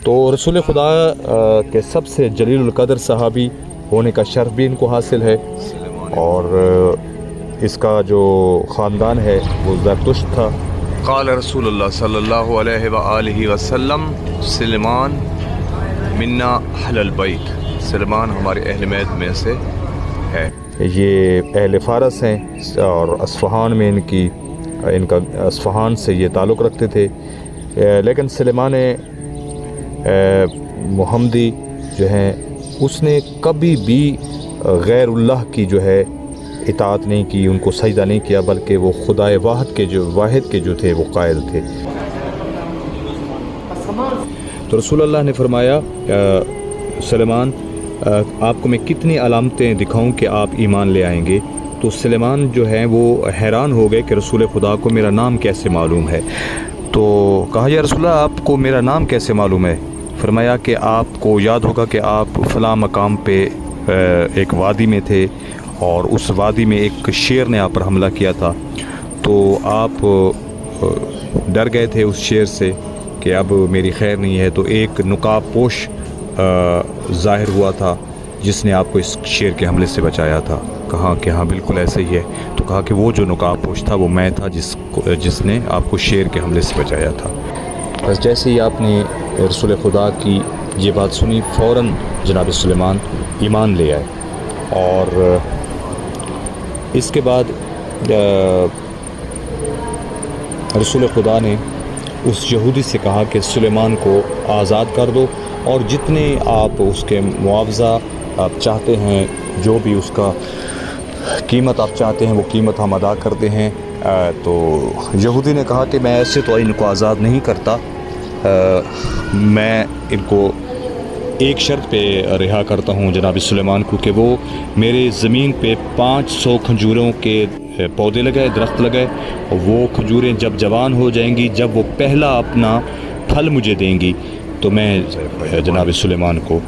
تو رسول خدا کے سب سے جلیل القدر صحابی ہونے کا شرف بھی ان کو حاصل ہے، اور اس کا جو خاندان ہے وہ زرتشت تھا۔ قال رسول اللہ صلی اللہ علیہ وآلہ وسلم سلیمان منا اہل البیت، سلیمان ہمارے اہل بیت میں سے ہے۔ یہ اہل فارس ہیں اور اصفہان میں ان کا اصفہان سے یہ تعلق رکھتے تھے، لیکن سلیمان محمدی جو ہیں اس نے کبھی بھی غیر اللہ کی جو ہے اطاعت نہیں کی، ان کو سجدہ نہیں کیا، بلکہ وہ خدائے واحد کے جو تھے وہ قائل تھے۔ تو رسول اللہ نے فرمایا سلیمان آپ کو میں کتنی علامتیں دکھاؤں کہ آپ ایمان لے آئیں گے؟ تو سلیمان جو ہیں وہ حیران ہو گئے کہ رسول خدا کو میرا نام کیسے معلوم ہے؟ تو کہا یا رسول اللہ آپ کو میرا نام کیسے معلوم ہے؟ فرمایا کہ آپ کو یاد ہوگا کہ آپ فلاں مقام پہ ایک وادی میں تھے اور اس وادی میں ایک شیر نے آپ پر حملہ کیا تھا، تو آپ ڈر گئے تھے اس شیر سے کہ اب میری خیر نہیں ہے، تو ایک نقاب پوش ظاہر ہوا تھا جس نے آپ کو اس شیر کے حملے سے بچایا تھا۔ کہا کہ ہاں بالکل ایسے ہی ہے۔ تو کہا کہ وہ جو نقاب پوش تھا وہ میں تھا جس نے آپ کو شیر کے حملے سے بچایا تھا۔ بس جیسے ہی آپ نے رسول خدا کی یہ بات سنی، فوراً جناب سلیمان ایمان لے آئے، اور اس کے بعد رسول خدا نے اس یہودی سے کہا کہ سلیمان کو آزاد کر دو، اور جتنے آپ اس کے معاوضہ آپ چاہتے ہیں، جو بھی اس کا قیمت آپ چاہتے ہیں وہ قیمت ہم ادا کرتے ہیں۔ تو یہودی نے کہا کہ میں ایسے تو ان کو آزاد نہیں کرتا، میں ان کو ایک شرط پہ رہا کرتا ہوں جناب سلیمان کو کہ وہ میرے زمین پہ 500 کھجوروں کے پودے لگائے، درخت لگائے، اور وہ کھجوریں جب جوان ہو جائیں گی، جب وہ پہلا اپنا پھل مجھے دیں گی، تو میں جناب سلیمان کو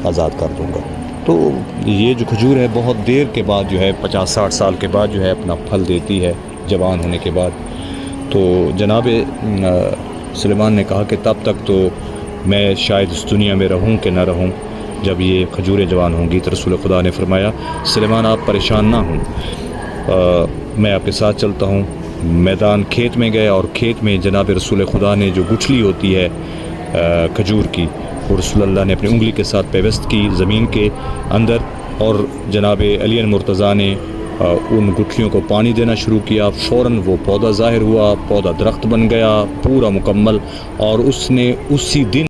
آزاد کر دوں گا۔ تو یہ جو کھجور ہے بہت دیر کے بعد جو ہے 50-60 سال کے بعد جو ہے اپنا پھل دیتی ہے جوان ہونے کے بعد۔ تو جناب سلیمان نے کہا کہ تب تک تو میں شاید اس دنیا میں رہوں کہ نہ رہوں، جب یہ کھجوریں جوان ہوں گی۔ تو رسول خدا نے فرمایا سلیمان آپ پریشان نہ ہوں، میں آپ کے ساتھ چلتا ہوں۔ میدان کھیت میں گئے، اور کھیت میں جناب رسول خدا نے جو گٹھلی ہوتی ہے کھجور کی، وہ رسول اللہ نے اپنی انگلی کے ساتھ پیوست کی زمین کے اندر، اور جناب علی مرتضیٰ نے ان گٹھلیوں کو پانی دینا شروع کیا۔ فوراً وہ پودا ظاہر ہوا، پودا درخت بن گیا پورا مکمل، اور اس نے اسی دن